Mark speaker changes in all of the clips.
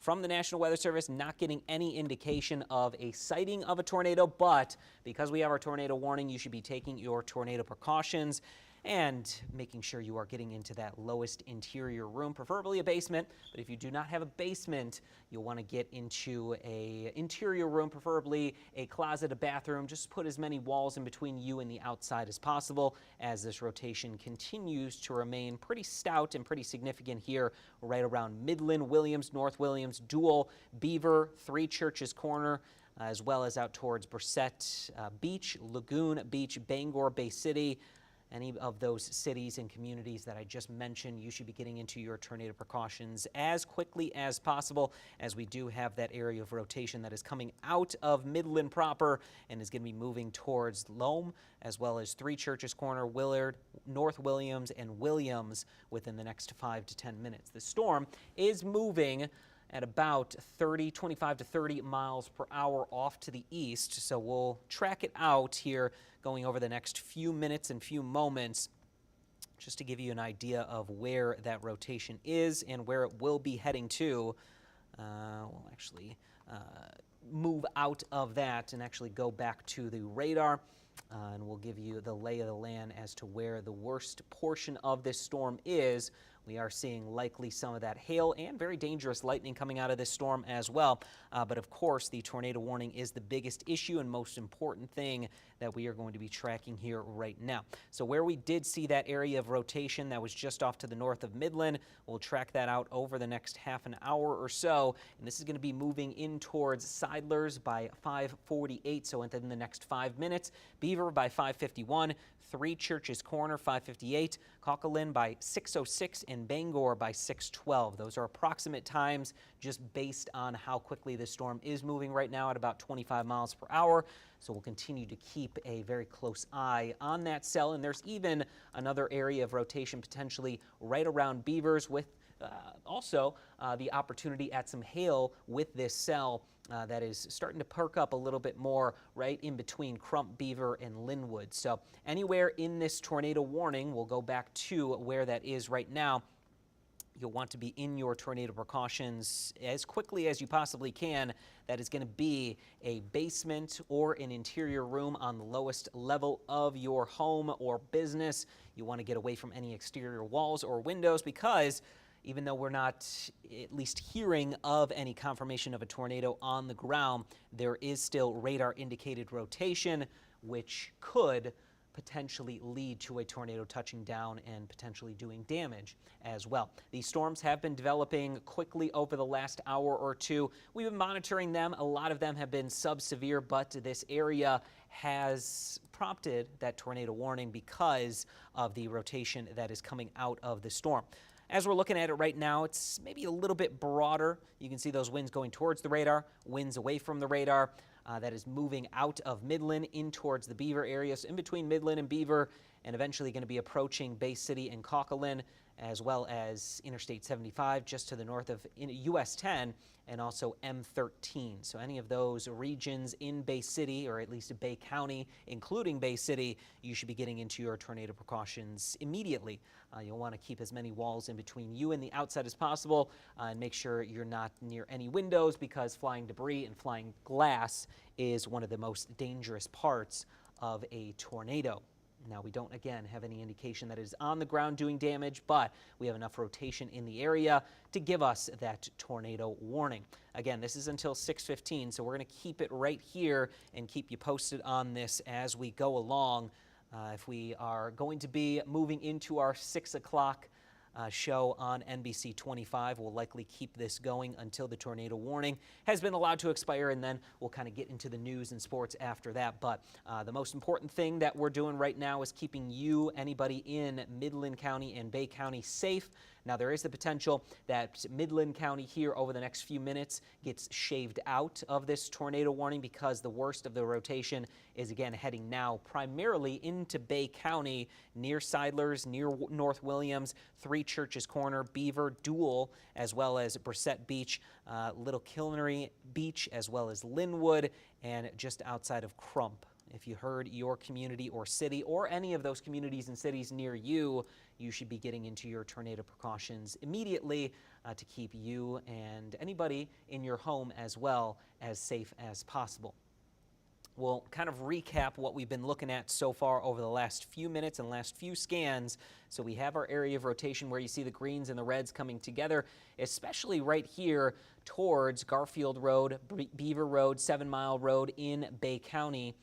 Speaker 1: From the National Weather Service, not getting any indication of a sighting of a tornado, but because we have our tornado warning, you should be taking your tornado precautions and making sure you are getting into that lowest interior room, preferably a basement. But if you do not have a basement, you'll want to get into a interior room, preferably a closet, a bathroom. Just put as many walls in between you and the outside as possible, as this rotation continues to remain pretty stout and pretty significant here right around Midland, Williams, North Williams, Dual, Beaver, Three Churches Corner, as well as out towards Brissett Beach, Lagoon Beach, Bangor, Bay City. Any of those cities and communities that I just mentioned, you should be getting into your tornado precautions as quickly as possible, as we do have that area of rotation that is coming out of Midland proper and is going to be moving towards Loam, as well as Three Churches Corner, Willard, North Williams, and Williams within the next 5 to 10 minutes. The storm is moving at about 25 to 30 miles per hour off to the east. So we'll track it out here going over the next few minutes and few moments, just to give you an idea of where that rotation is and where it will be heading to. We'll actually move out of that and actually go back to the radar. And we'll give you the lay of the land as to where the worst portion of this storm is. We are seeing likely some of that hail and very dangerous lightning coming out of this storm as well. But of course, the tornado warning is the biggest issue and most important thing that we are going to be tracking here right now. So where we did see that area of rotation that was just off to the north of Midland, we'll track that out over the next half an hour or so. And this is going to be moving in towards Seidlers by 5:48, so within the next 5 minutes. Beaver by 5:51, Three Churches Corner 5:58, Coquelin by 6:06, and Bangor by 6:12. Those are approximate times just based on how quickly the storm is moving right now at about 25 miles per hour. So we'll continue to keep a very close eye on that cell. And there's even another area of rotation potentially right around Beavers, with also the opportunity at some hail with this cell that is starting to perk up a little bit more right in between Crump, Beaver, and Linwood. So anywhere in this tornado warning, we'll go back to where that is right now. You'll want to be in your tornado precautions as quickly as you possibly can. That is going to be a basement or an interior room on the lowest level of your home or business. You want to get away from any exterior walls or windows, because even though we're not at least hearing of any confirmation of a tornado on the ground, there is still radar indicated rotation, which could potentially lead to a tornado touching down and potentially doing damage as well. These storms have been developing quickly over the last hour or two. We've been monitoring them. A lot of them have been sub-severe, but this area has prompted that tornado warning because of the rotation that is coming out of the storm. As we're looking at it right now, it's maybe a little bit broader. You can see those winds going towards the radar, winds away from the radar. That is moving out of Midland in towards the Beaver area, so in between Midland and Beaver, and eventually going to be approaching Bay City and Coquelin, as well as Interstate 75 just to the north of US 10, and also M13. So any of those regions in Bay City, or at least Bay County, including Bay City, you should be getting into your tornado precautions immediately. You'll want to keep as many walls in between you and the outside as possible, and make sure you're not near any windows, because flying debris and flying glass is one of the most dangerous parts of a tornado. Now, we don't, again, have any indication that it is on the ground doing damage, but we have enough rotation in the area to give us that tornado warning. Again, this is until 6:15, so we're going to keep it right here and keep you posted on this as we go along. If we are going to be moving into our 6 o'clock show on NBC 25, we'll likely keep this going until the tornado warning has been allowed to expire, and then we'll kind of get into the news and sports after that. But the most important thing that we're doing right now is keeping you, anybody in Midland County and Bay County, safe. Now, there is the potential that Midland County here over the next few minutes gets shaved out of this tornado warning, because the worst of the rotation is, again, heading now primarily into Bay County, near Seidlers, near North Williams, Three Churches Corner, Beaver, Dual, as well as Brissett Beach, Little Kilnery Beach, as well as Linwood, and just outside of Crump. If you heard your community or city, or any of those communities and cities near you, you should be getting into your tornado precautions immediately to keep you and anybody in your home as well as safe as possible. We'll kind of recap what we've been looking at so far over the last few minutes and last few scans. So we have our area of rotation where you see the greens and the reds coming together, especially right here towards Garfield Road, Beaver Road, 7 Mile Road in Bay County.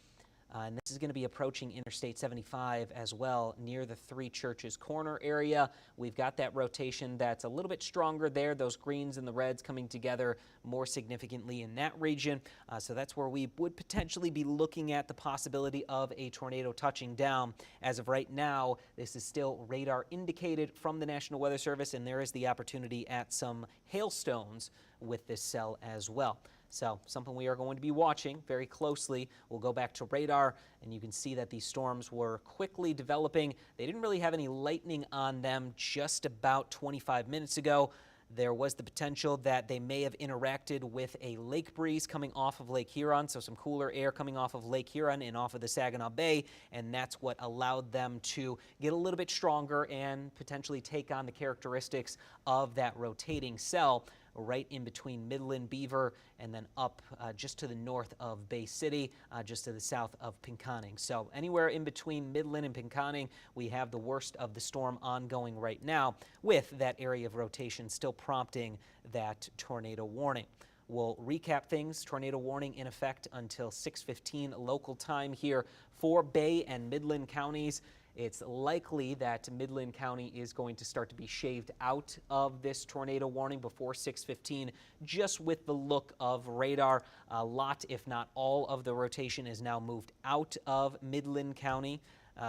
Speaker 1: And this is going to be approaching Interstate 75 as well, near the Three Churches Corner area. We've got that rotation that's a little bit stronger there, those greens and the reds coming together more significantly in that region. So that's where we would potentially be looking at the possibility of a tornado touching down. As of right now, this is still radar indicated from the National Weather Service, and there is the opportunity at some hailstones with this cell as well. So something we are going to be watching very closely. We'll go back to radar, and you can see that these storms were quickly developing. They didn't really have any lightning on them just about 25 minutes ago. There was the potential that they may have interacted with a lake breeze coming off of Lake Huron, so some cooler air coming off of Lake Huron and off of the Saginaw Bay, and that's what allowed them to get a little bit stronger and potentially take on the characteristics of that rotating cell right in between Midland, Beaver, and then up just to the north of Bay City, just to the south of Pinconning. So anywhere in between Midland and Pinconning, we have the worst of the storm ongoing right now, with that area of rotation still prompting that tornado warning. We'll recap things. Tornado warning in effect until 6:15 local time here for Bay and Midland counties. It's likely that Midland County is going to start to be shaved out of this tornado warning before 6:15, just with the look of radar. A lot, if not all, of the rotation is now moved out of Midland County.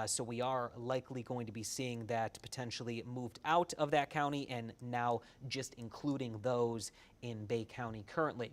Speaker 1: So we are likely going to be seeing that potentially moved out of that county and now just including those in Bay County currently.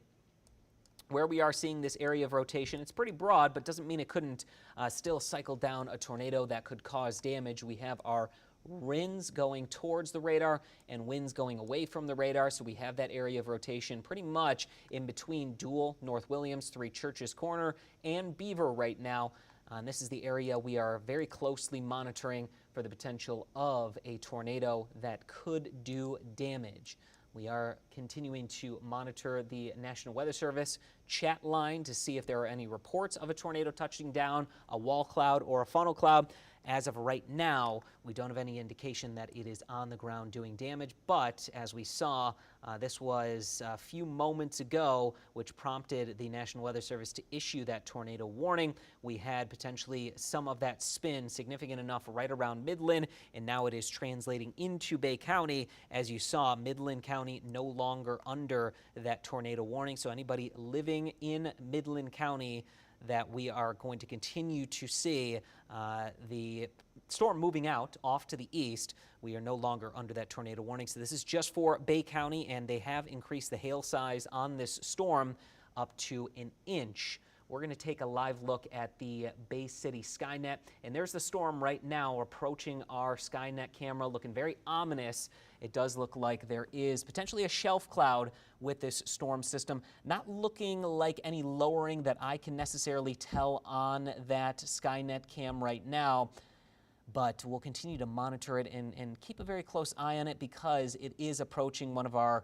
Speaker 1: Where we are seeing this area of rotation, it's pretty broad, but doesn't mean it couldn't still cycle down a tornado that could cause damage. We have our winds going towards the radar and winds going away from the radar, so we have that area of rotation pretty much in between Dual, North Williams, Three Churches Corner, and Beaver right now. And this is the area we are very closely monitoring for the potential of a tornado that could do damage. We are continuing to monitor the National Weather Service chat line to see if there are any reports of a tornado touching down, a wall cloud or a funnel cloud. As of right now, we don't have any indication that it is on the ground doing damage, but as we saw, this was a few moments ago, which prompted the National Weather Service to issue that tornado warning. We had potentially some of that spin significant enough right around Midland, and now it is translating into Bay County. As you saw, Midland County no longer under that tornado warning, so anybody living in Midland County that we are going to continue to see the storm moving out off to the east. We are no longer under that tornado warning. So this is just for Bay County, and they have increased the hail size on this storm up to 1 inch. We're going to take a live look at the Bay City Skynet, and there's the storm right now approaching our Skynet camera, looking very ominous. It does look like there is potentially a shelf cloud with this storm system, not looking like any lowering that I can necessarily tell on that Skynet cam right now, but we'll continue to monitor it and keep a very close eye on it because it is approaching one of our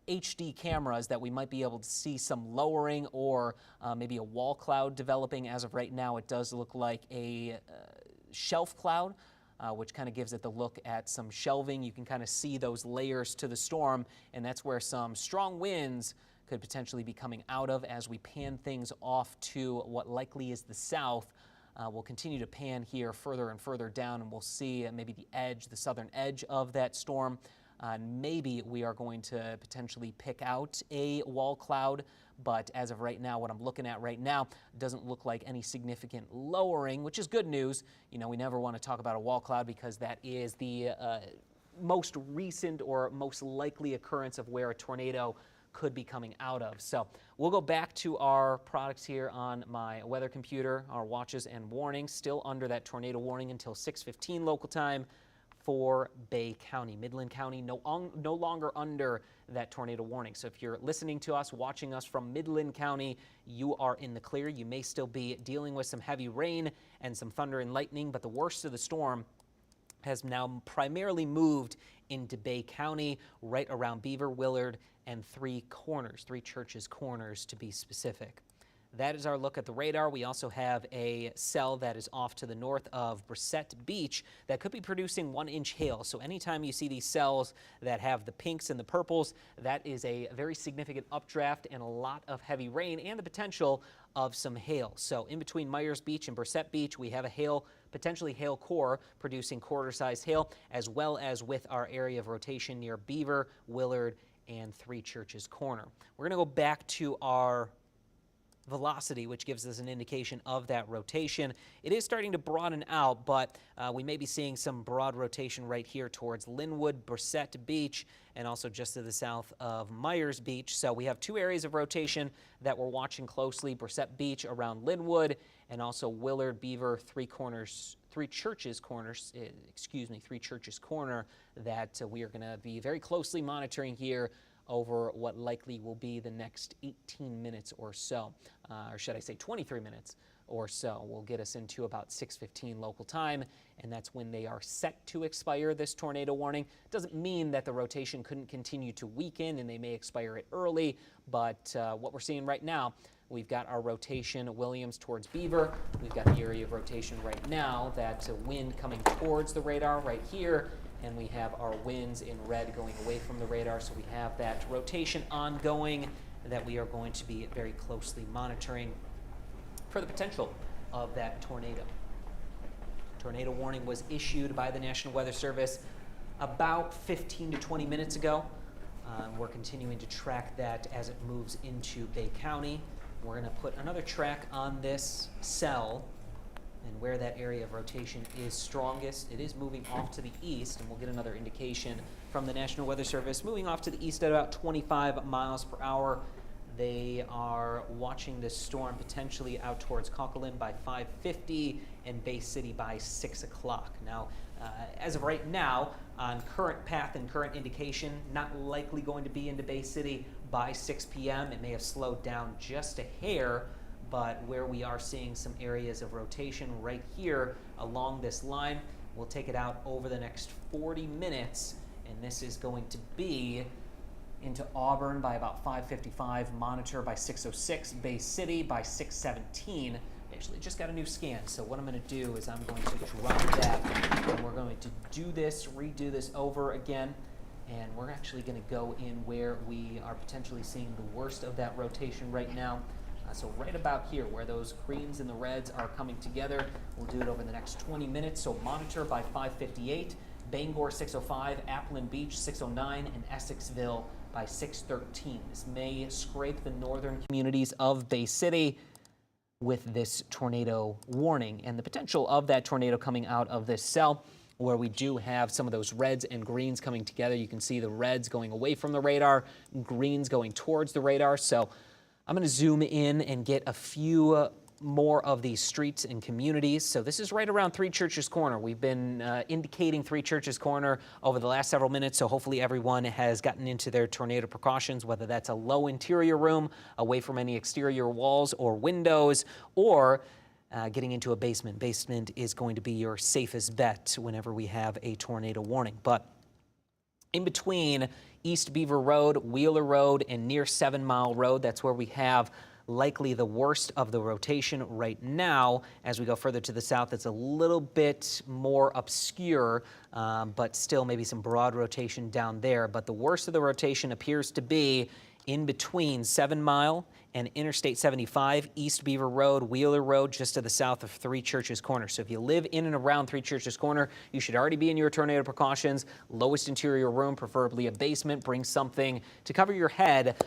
Speaker 1: HD cameras that we might be able to see some lowering or maybe a wall cloud developing. As of right now, it does look like a shelf cloud, which kind of gives it the look at some shelving. You can kind of see those layers to the storm, and that's where some strong winds could potentially be coming out of as we pan things off to what likely is the south. We'll continue to pan here further and further down, and we'll see maybe the edge, the southern edge of that storm. Maybe we are going to potentially pick out a wall cloud, but as of right now, what I'm looking at right now doesn't look like any significant lowering, which is good news. You know, we never want to talk about a wall cloud because that is the most recent or most likely occurrence of where a tornado could be coming out of. So we'll go back to our products here on my weather computer, our watches and warnings, still under that tornado warning until 6:15 local time for Bay County. Midland County no longer under that tornado warning. So if you're listening to us, watching us from Midland County, you are in the clear. You may still be dealing with some heavy rain and some thunder and lightning, but the worst of the storm has now primarily moved into Bay County, right around Beaver, Willard, and Three Churches Corners to be specific. That is our look at the radar. We also have a cell that is off to the north of Brissett Beach that could be producing 1-inch hail. So anytime you see these cells that have the pinks and the purples, that is a very significant updraft and a lot of heavy rain and the potential of some hail. So in between Myers Beach and Brissett Beach, we have a potentially hail core producing quarter-sized hail, as well as with our area of rotation near Beaver, Willard, and Three Churches Corner. We're going to go back to our velocity, which gives us an indication of that rotation. It is starting to broaden out, but we may be seeing some broad rotation right here towards Linwood, Brissett Beach, and also just to the south of Myers Beach. So we have two areas of rotation that we're watching closely: Brissett Beach around Linwood, and also Willard, Beaver, Three Churches Corner that we are going to be very closely monitoring here over what likely will be the next 18 minutes or so, or should I say 23 minutes or so. Will get us into about 6:15 local time, and that's when they are set to expire, this tornado warning. Doesn't mean that the rotation couldn't continue to weaken and they may expire it early, but what we're seeing right now, we've got our rotation Williams towards Beaver. We've got the area of rotation right now, that wind coming towards the radar right here, and we have our winds in red going away from the radar. So we have that rotation ongoing that we are going to be very closely monitoring for the potential of that tornado. Tornado warning was issued by the National Weather Service about 15 to 20 minutes ago. We're continuing to track that as it moves into Bay County. We're going to put another track on this cell and where that area of rotation is strongest. It is moving off to the east, and we'll get another indication from the National Weather Service. Moving off to the east at about 25 miles per hour. They are watching this storm potentially out towards Coquitlam by 5:50 and Bay City by 6 o'clock. Now, as of right now, on current path and current indication, not likely going to be into Bay City by 6 p.m. It may have slowed down just a hair, but where we are seeing some areas of rotation right here along this line, we'll take it out over the next 40 minutes, and this is going to be into Auburn by about 5:55, Monitor by 6:06, Bay City by 6:17. Actually just got a new scan, so what I'm going to do is I'm going to drop that, and we're going to redo this over again, and we're actually going to go in where we are potentially seeing the worst of that rotation right now. So right about here, where those greens and the reds are coming together. We'll do it over the next 20 minutes. So Monitor by 5:58, Bangor 6:05, Appleton Beach 6:09, and Essexville by 6:13. This may scrape the northern communities of Bay City with this tornado warning and the potential of that tornado coming out of this cell, where we do have some of those reds and greens coming together. You can see the reds going away from the radar, greens going towards the radar. So I'm going to zoom in and get a few more of these streets and communities. So this is right around Three Churches Corner. We've been indicating Three Churches Corner over the last several minutes, so hopefully everyone has gotten into their tornado precautions, whether that's a low interior room away from any exterior walls or windows, or getting into a basement. Basement is going to be your safest bet whenever we have a tornado warning. But in between East Beaver Road, Wheeler Road, and near 7 Mile Road, that's where we have likely the worst of the rotation right now. As we go further to the south, it's a little bit more obscure, but still maybe some broad rotation down there. But the worst of the rotation appears to be in between 7 Mile and Interstate 75, East Beaver Road, Wheeler Road, just to the south of Three Churches Corner. So if you live in and around Three Churches Corner, you should already be in your tornado precautions. Lowest interior room, preferably a basement. Bring something to cover your head,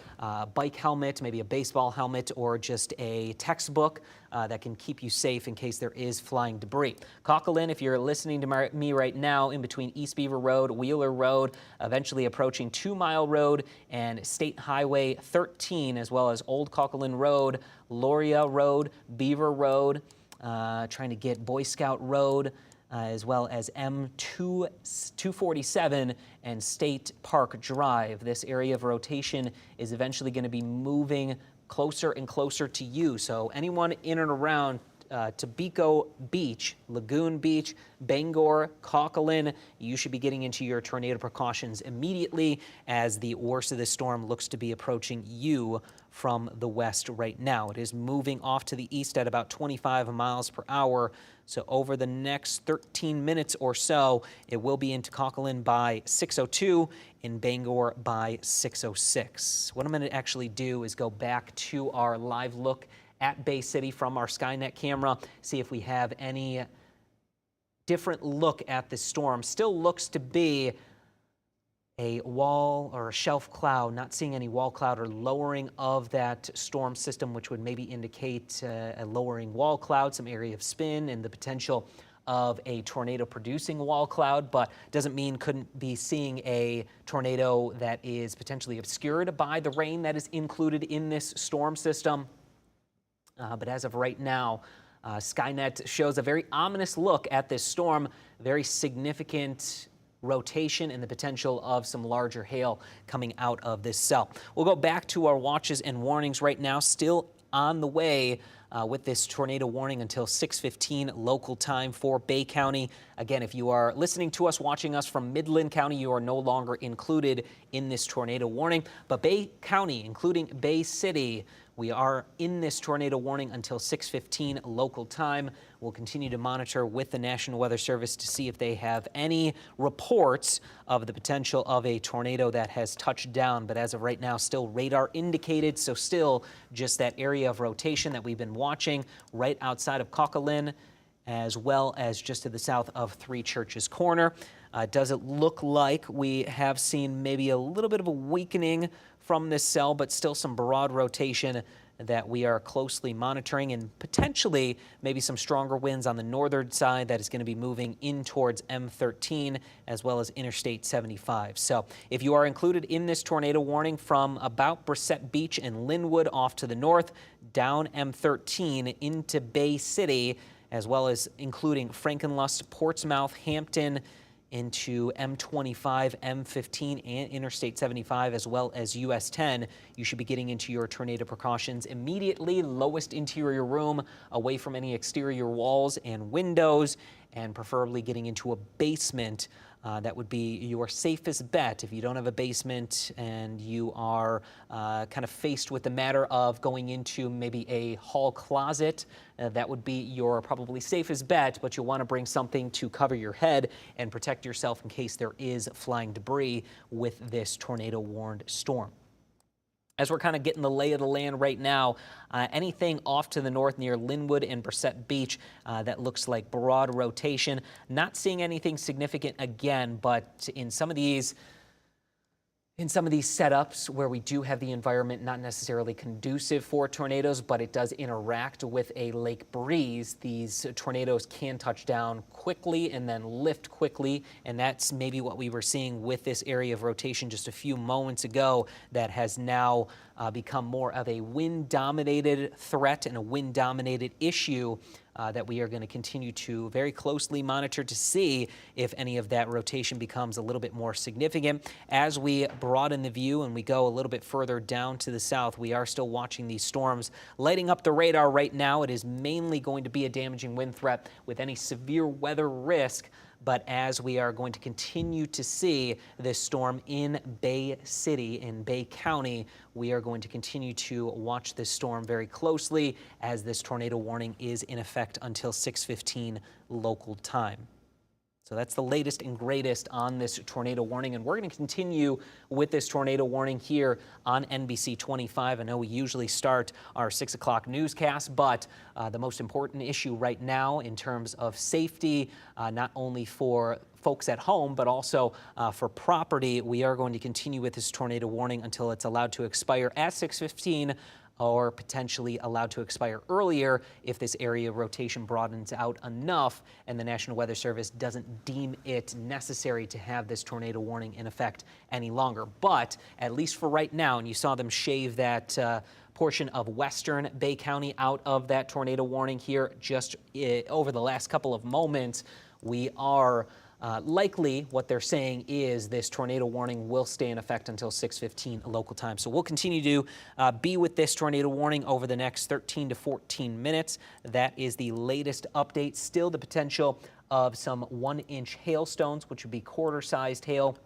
Speaker 1: bike helmet, maybe a baseball helmet, or just a textbook that can keep you safe in case there is flying debris. Coquitlam, if you're listening to me right now, in between East Beaver Road, Wheeler Road, eventually approaching 2 Mile Road and State Highway 13, as well as Old Coquitlam Road, Loria Road, Beaver Road, trying to get Boy Scout Road, as well as M247 and State Park Drive. This area of rotation is eventually going to be moving closer and closer to you. So anyone in and around Tobacco Beach, Lagoon Beach, Bangor, Coquelin. You should be getting into your tornado precautions immediately as the worst of the storm looks to be approaching you from the west right now. It is moving off to the east at about 25 miles per hour. So over the next 13 minutes or so, it will be into Coquelin by 6:02, in Bangor by 6:06. What I'm going to actually do is go back to our live look at Bay City from our Skynet camera, see if we have any different look at the storm. Still looks to be a wall or a shelf cloud, not seeing any wall cloud or lowering of that storm system, which would maybe indicate a lowering wall cloud, some area of spin, and the potential of a tornado producing wall cloud, but doesn't mean couldn't be seeing a tornado that is potentially obscured by the rain that is included in this storm system. But as of right now, Skynet shows a very ominous look at this storm, very significant rotation and the potential of some larger hail coming out of this cell. We'll go back to our watches and warnings right now, still on the way with this tornado warning until 6:15 local time for Bay County. Again, if you are listening to us, watching us from Midland County, you are no longer included in this tornado warning. But Bay County, including Bay City, we are in this tornado warning until 6:15 local time. We'll continue to monitor with the National Weather Service to see if they have any reports of the potential of a tornado that has touched down. But as of right now, still radar indicated, so still just that area of rotation that we've been watching right outside of Coquelin, as well as just to the south of Three Churches Corner. Does it look like we have seen maybe a little bit of a weakening from this cell, but still some broad rotation that we are closely monitoring, and potentially maybe some stronger winds on the northern side that is going to be moving in towards M13 as well as Interstate 75. So if you are included in this tornado warning from about Brissett Beach and Linwood off to the north, down M13 into Bay City, as well as including Frankenlust, Portsmouth, Hampton, into M25, M15, and Interstate 75, as well as US 10, you should be getting into your tornado precautions immediately. Lowest interior room, away from any exterior walls and windows, and preferably getting into a basement. That would be your safest bet. If you don't have a basement and you are kind of faced with the matter of going into maybe a hall closet, that would be your probably safest bet, but you'll want to bring something to cover your head and protect yourself in case there is flying debris with this tornado-warned storm. As we're kind of getting the lay of the land right now, anything off to the north near Linwood and Brissett Beach, that looks like broad rotation. Not seeing anything significant again, but in some of these setups where we do have the environment not necessarily conducive for tornadoes, but it does interact with a lake breeze, these tornadoes can touch down quickly and then lift quickly, and that's maybe what we were seeing with this area of rotation just a few moments ago that has now become more of a wind-dominated threat and a wind-dominated issue that we are going to continue to very closely monitor to see if any of that rotation becomes a little bit more significant. As we broaden the view and we go a little bit further down to the south, we are still watching these storms lighting up the radar right now. It is mainly going to be a damaging wind threat with any severe weather risk. But as we are going to continue to see this storm in Bay City, in Bay County, we are going to continue to watch this storm very closely as this tornado warning is in effect until 6:15 local time. So that's the latest and greatest on this tornado warning, and we're going to continue with this tornado warning here on NBC 25. I know we usually start our 6 o'clock newscast, but the most important issue right now in terms of safety, not only for folks at home, but also for property, we are going to continue with this tornado warning until it's allowed to expire at 6:15, or potentially allowed to expire earlier if this area rotation broadens out enough and the National Weather Service doesn't deem it necessary to have this tornado warning in effect any longer. But at least for right now, and you saw them shave that portion of western Bay County out of that tornado warning here just over the last couple of moments, we are likely what they're saying is this tornado warning will stay in effect until 6:15 local time. So we'll continue to be with this tornado warning over the next 13 to 14 minutes. That is the latest update. Still the potential of some 1-inch hailstones, which would be quarter-sized hail.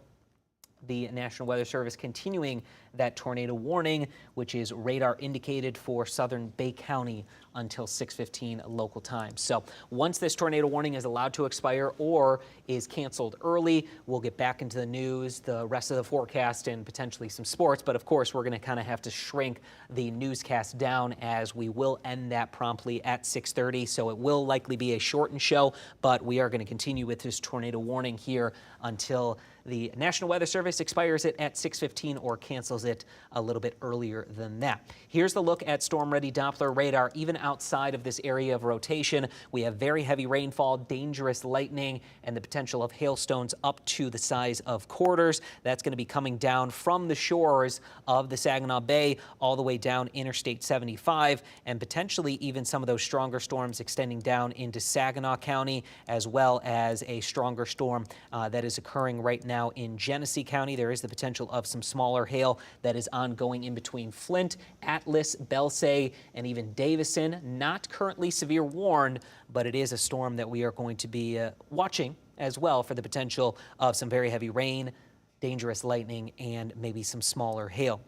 Speaker 1: The National Weather Service continuing that tornado warning, which is radar indicated for southern Bay County until 6:15 local time. So once this tornado warning is allowed to expire or is canceled early, we'll get back into the news, the rest of the forecast, and potentially some sports. But of course, we're going to kind of have to shrink the newscast down, as we will end that promptly at 6:30. So it will likely be a shortened show, but we are going to continue with this tornado warning here until the National Weather Service expires it at 6:15 or cancels it a little bit earlier than that. Here's the look at storm-ready Doppler radar. Even outside of this area of rotation, we have very heavy rainfall, dangerous lightning, and the potential of hailstones up to the size of quarters. That's going to be coming down from the shores of the Saginaw Bay all the way down Interstate 75, and potentially even some of those stronger storms extending down into Saginaw County, as well as a stronger storm that is occurring right now in Genesee County. There is the potential of some smaller hail that is ongoing in between Flint, Atlas, Belsay, and even Davison. Not currently severe warned, but it is a storm that we are going to be watching as well for the potential of some very heavy rain, dangerous lightning, and maybe some smaller hail.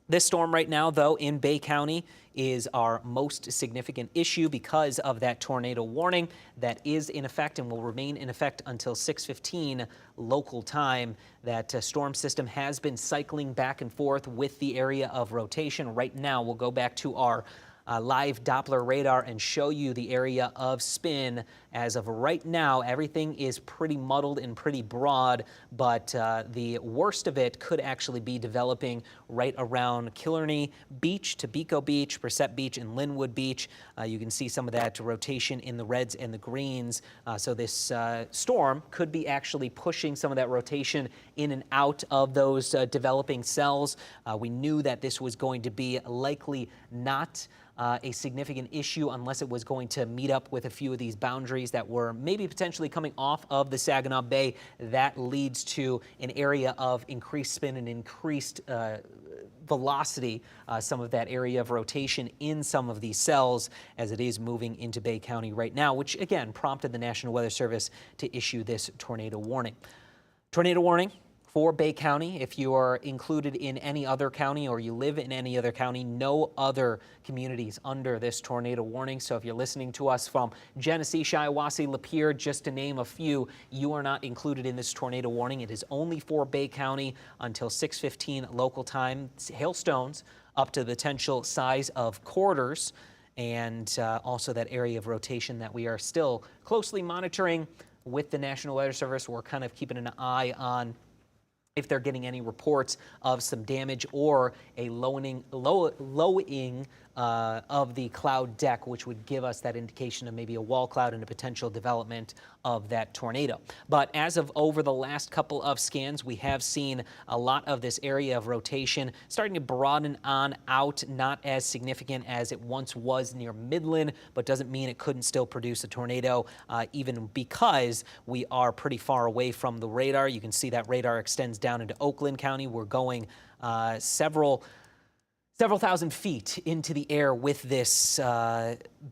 Speaker 1: This storm right now, though, in Bay County is our most significant issue because of that tornado warning that is in effect and will remain in effect until 6:15 local time. That storm system has been cycling back and forth with the area of rotation. Right now, we'll go back to our live Doppler radar and show you the area of spin. As of right now, everything is pretty muddled and pretty broad, but the worst of it could actually be developing right around Killarney Beach, Tobacco Beach, Brissett Beach, and Linwood Beach. You can see some of that rotation in the reds and the greens. So this storm could be actually pushing some of that rotation in and out of those developing cells. We knew that this was going to be likely not a significant issue unless it was going to meet up with a few of these boundaries that were maybe potentially coming off of the Saginaw Bay. That leads to an area of increased spin and increased velocity, some of that area of rotation in some of these cells as it is moving into Bay County right now, which again prompted the National Weather Service to issue this tornado warning. Tornado warning for Bay County. If you are included in any other county or you live in any other county, no other communities under this tornado warning. So if you're listening to us from Genesee, Shiawassee, Lapeer, just to name a few, you are not included in this tornado warning. It is only for Bay County until 6:15 local time. Hailstones up to the potential size of quarters, and also that area of rotation that we are still closely monitoring with the National Weather Service. We're kind of keeping an eye on if they're getting any reports of some damage or a lowing of the cloud deck, which would give us that indication of maybe a wall cloud and a potential development of that tornado. But as of over the last couple of scans, we have seen a lot of this area of rotation starting to broaden on out, not as significant as it once was near Midland, but doesn't mean it couldn't still produce a tornado, even because we are pretty far away from the radar. You can see that radar extends down into Oakland County. We're going several thousand feet into the air with this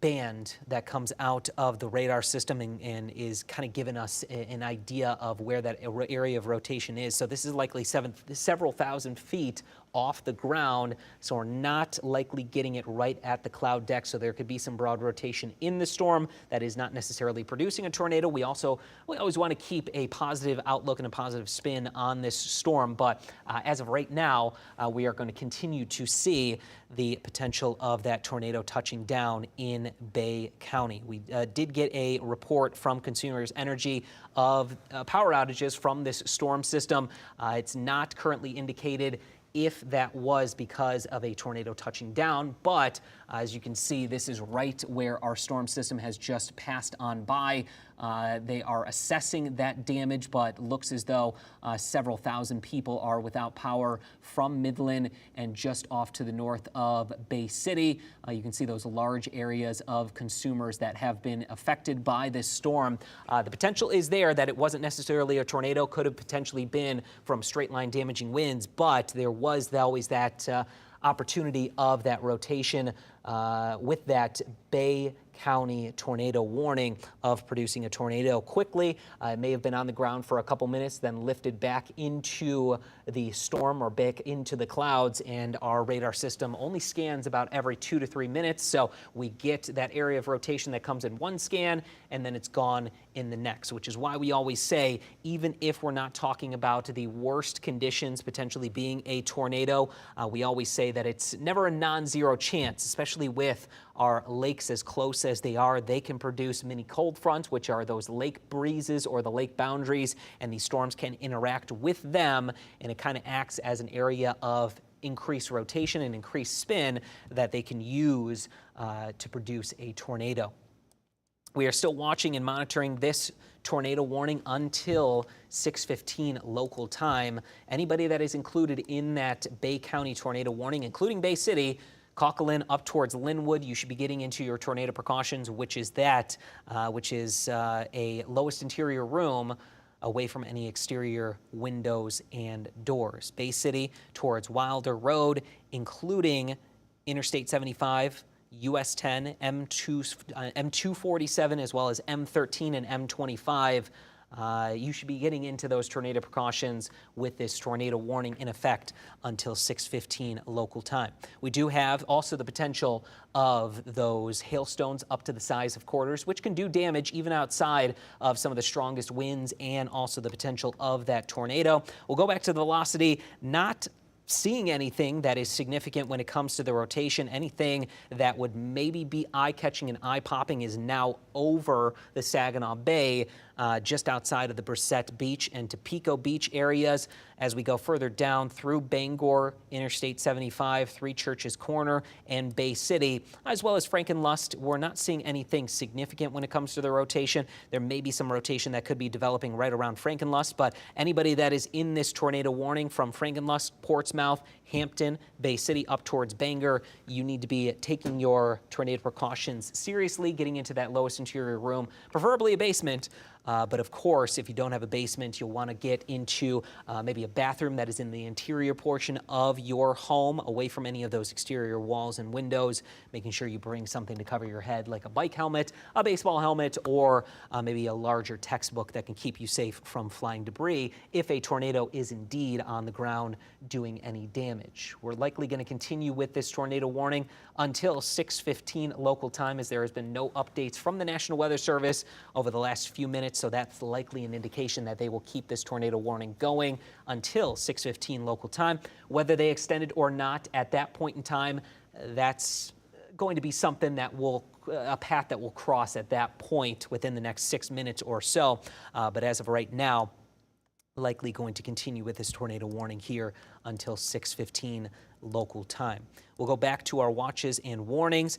Speaker 1: band that comes out of the radar system and is kind of giving us an idea of where that area of rotation is. So this is likely several thousand feet off the ground, so we're not likely getting it right at the cloud deck, so there could be some broad rotation in the storm that is not necessarily producing a tornado. We always want to keep a positive outlook and a positive spin on this storm, but as of right now, we are going to continue to see the potential of that tornado touching down in Bay County. We did get a report from Consumers Energy of power outages from this storm system. It's not currently indicated if that was because of a tornado touching down, but as you can see, this is right where our storm system has just passed on by. They are assessing that damage, but looks as though several thousand people are without power from Midland and just off to the north of Bay City. You can see those large areas of consumers that have been affected by this storm. The potential is there that it wasn't necessarily a tornado, could have potentially been from straight line damaging winds, but there was always that opportunity of that rotation with that Bay County tornado warning of producing a tornado quickly. It may have been on the ground for a couple minutes, then lifted back into the storm or back into the clouds, and our radar system only scans about every 2 to 3 minutes. So we get that area of rotation that comes in one scan and then it's gone in the next, which is why we always say, even if we're not talking about the worst conditions potentially being a tornado, we always say that it's never a non-zero chance, especially with our lakes as close as they are. They can produce mini cold fronts, which are those lake breezes or the lake boundaries, and these storms can interact with them, and it kind of acts as an area of increased rotation and increased spin that they can use to produce a tornado. We are still watching and monitoring this tornado warning until 6:15 local time. Anybody that is included in that Bay County tornado warning, including Bay City, Cocalin up towards Linwood, you should be getting into your tornado precautions, which is a lowest interior room away from any exterior windows and doors. Bay City towards Wilder Road, including Interstate 75, US 10, M247, as well as M13 and M25. You should be getting into those tornado precautions with this tornado warning in effect until 6:15 local time. We do have also the potential of those hailstones up to the size of quarters, which can do damage even outside of some of the strongest winds, and also the potential of that tornado. We'll go back to the velocity, not seeing anything that is significant when it comes to the rotation. Anything that would maybe be eye-catching and eye-popping is now over the Saginaw Bay, just outside of the Brissette Beach and Topeka Beach areas. As we go further down through Bangor, Interstate 75, Three Churches Corner, and Bay City, as well as Frankenlust, we're not seeing anything significant when it comes to the rotation. There may be some rotation that could be developing right around Frankenlust, but anybody that is in this tornado warning from Frankenlust, Portsmouth, Hampton, Bay City, up towards Bangor, you need to be taking your tornado precautions seriously, getting into that lowest interior room, preferably a basement. But of course, if you don't have a basement, you'll want to get into maybe a bathroom that is in the interior portion of your home, away from any of those exterior walls and windows, making sure you bring something to cover your head, like a bike helmet, a baseball helmet, or maybe a larger textbook that can keep you safe from flying debris if a tornado is indeed on the ground doing any damage. We're likely going to continue with this tornado warning until 6:15 local time, as there has been no updates from the National Weather Service over the last few minutes. So that's likely an indication that they will keep this tornado warning going until 6:15 local time. Whether they extend it or not at that point in time, that's going to be something that will, a path that will cross at that point within the next 6 minutes or so. But as of right now, likely going to continue with this tornado warning here until 6:15 local time. We'll go back to our watches and warnings.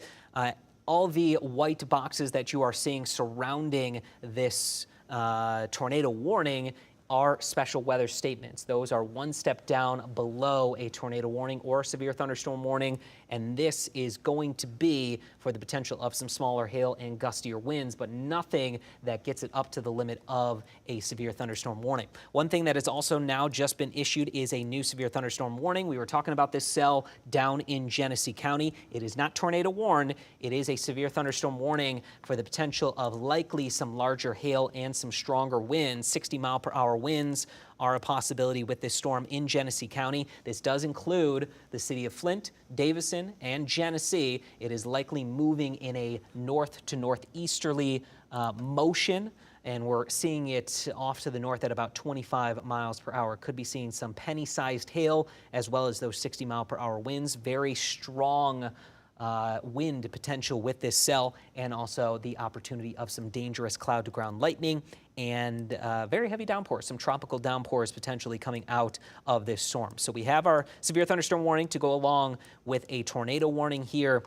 Speaker 1: All the white boxes that you are seeing surrounding this tornado warning are special weather statements. Those are one step down below a tornado warning or a severe thunderstorm warning, and this is going to be for the potential of some smaller hail and gustier winds, but nothing that gets it up to the limit of a severe thunderstorm warning. One thing that has also now just been issued is a new severe thunderstorm warning. We were talking about this cell down in Genesee County. It is not tornado warned. It is a severe thunderstorm warning for the potential of likely some larger hail and some stronger winds. 60-mile-per-hour winds are a possibility with this storm in Genesee County. This does include the city of Flint, Davison, and Genesee. It is likely moving in a north to northeasterly motion, and we're seeing it off to the north at about 25 miles per hour. Could be seeing some penny-sized hail as well as those 60-mile-per-hour winds. Very strong wind potential with this cell, and also the opportunity of some dangerous cloud-to-ground lightning and very heavy downpours, some tropical downpours potentially coming out of this storm. So we have our severe thunderstorm warning to go along with a tornado warning here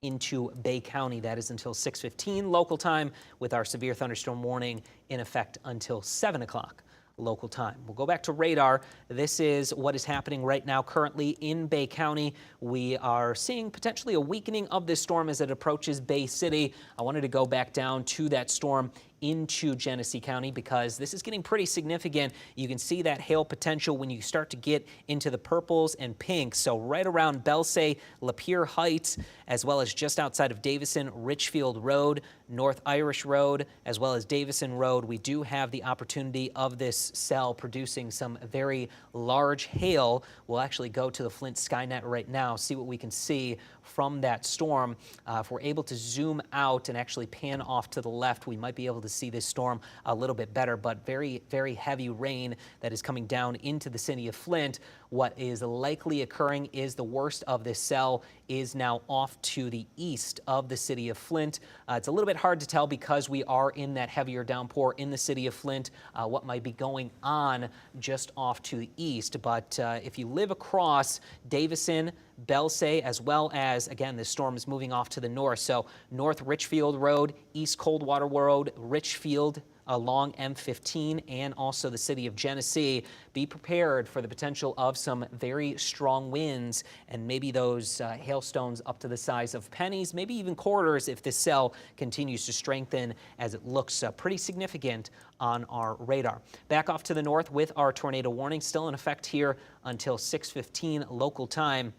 Speaker 1: into Bay County. That is until 6:15 local time, with our severe thunderstorm warning in effect until 7 o'clock local time. We'll go back to radar. This is what is happening right now currently in Bay County. We are seeing potentially a weakening of this storm as it approaches Bay City. I wanted to go back down to that storm into Genesee County because this is getting pretty significant. You can see that hail potential when you start to get into the purples and pinks. So right around Belsay, Lapeer Heights, as well as just outside of Davison, Richfield Road, North Irish Road, as well as Davison Road, we do have the opportunity of this cell producing some very large hail. We'll actually go to the Flint Skynet right now, see what we can see from that storm. If we're able to zoom out and actually pan off to the left, we might be able to see this storm a little bit better, but very, very heavy rain that is coming down into the city of Flint. What is likely occurring is the worst of this cell is now off to the east of the city of Flint. It's a little bit hard to tell because we are in that heavier downpour in the city of Flint, what might be going on just off to the east. But if you live across Davison, Belsay, as well as, again, this storm is moving off to the north. So North Richfield Road, East Coldwater Road, Richfield, along M15, and also the city of Genesee. Be prepared for the potential of some very strong winds and maybe those hailstones up to the size of pennies, maybe even quarters if this cell continues to strengthen, as it looks pretty significant on our radar. Back off to the north with our tornado warning still in effect here until 6:15 local time.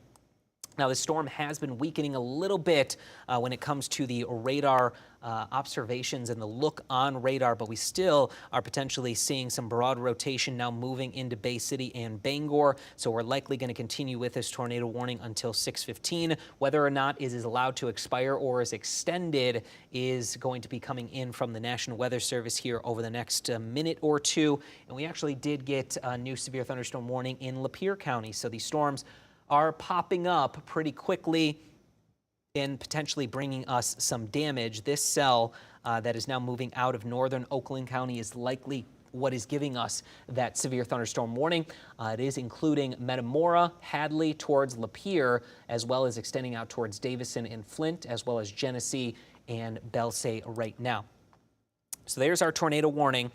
Speaker 1: Now, the storm has been weakening a little bit when it comes to the radar observations and the look on radar, but we still are potentially seeing some broad rotation now moving into Bay City and Bangor. So we're likely going to continue with this tornado warning until 6:15. Whether or not it is allowed to expire or is extended is going to be coming in from the National Weather Service here over the next minute or two. And we actually did get a new severe thunderstorm warning in Lapeer County. So these storms are popping up pretty quickly and potentially bringing us some damage. This cell that is now moving out of northern Oakland County is likely what is giving us that severe thunderstorm warning. It is including Metamora, Hadley towards Lapeer, as well as extending out towards Davison and Flint, as well as Genesee and Belsay right now. So there's our tornado warning.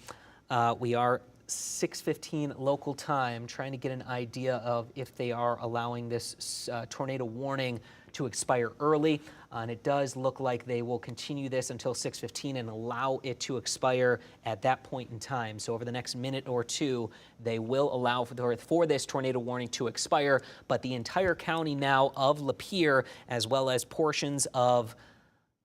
Speaker 1: We are 6:15 local time, trying to get an idea of if they are allowing this tornado warning to expire early. And it does look like they will continue this until 6:15 and allow it to expire at that point in time. So over the next minute or two, they will allow for this tornado warning to expire. But the entire county now of Lapeer, as well as portions of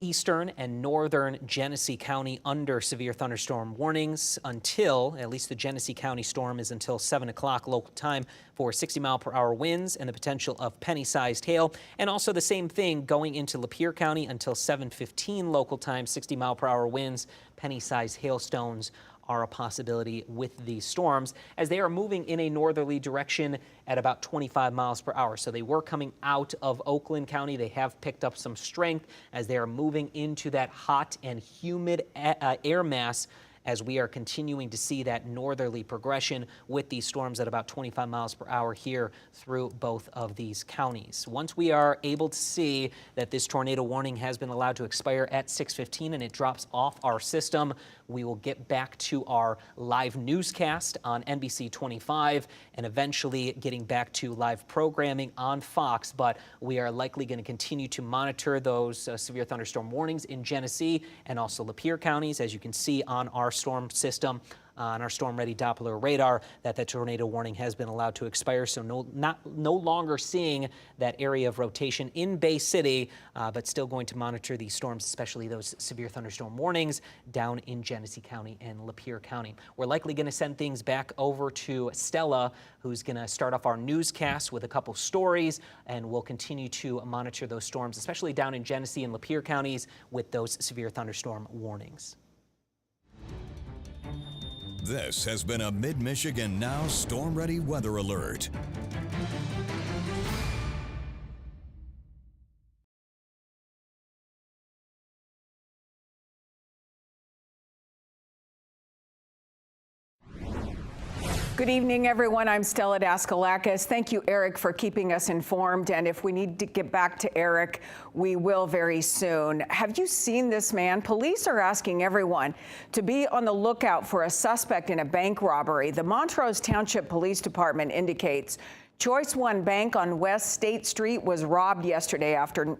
Speaker 1: eastern and northern Genesee County under severe thunderstorm warnings until, at least the Genesee County storm is until 7 o'clock local time for 60-mile-per-hour winds and the potential of penny-sized hail. And also the same thing going into Lapeer County until 7:15 local time, 60-mile-per-hour winds, penny-sized hailstones are a possibility with these storms as they are moving in a northerly direction at about 25 miles per hour. So they were coming out of Oakland County. They have picked up some strength as they are moving into that hot and humid air mass as we are continuing to see that northerly progression with these storms at about 25 miles per hour here through both of these counties. Once we are able to see that this tornado warning has been allowed to expire at 6:15 and it drops off our system, we will get back to our live newscast on NBC 25 and eventually getting back to live programming on Fox. But we are likely going to continue to monitor those severe thunderstorm warnings in Genesee and also Lapeer counties, as you can see on our storm system, on our Storm Ready Doppler radar, that the tornado warning has been allowed to expire. So no longer seeing that area of rotation in Bay City, but still going to monitor these storms, especially those severe thunderstorm warnings down in Genesee County and Lapeer County. We're likely going to send things back over to Stella, who's going to start off our newscast with a couple stories, and we'll continue to monitor those storms, especially down in Genesee and Lapeer counties with those severe thunderstorm warnings.
Speaker 2: This has been a Mid-Michigan Now Storm Ready Weather Alert.
Speaker 3: Good evening, everyone. I'm Stella Daskalakis. Thank you, Eric, for keeping us informed. And if we need to get back to Eric, we will very soon. Have you seen this man? Police are asking everyone to be on the lookout for a suspect in a bank robbery. The Montrose Township Police Department indicates Choice One Bank on West State Street was robbed yesterday afternoon.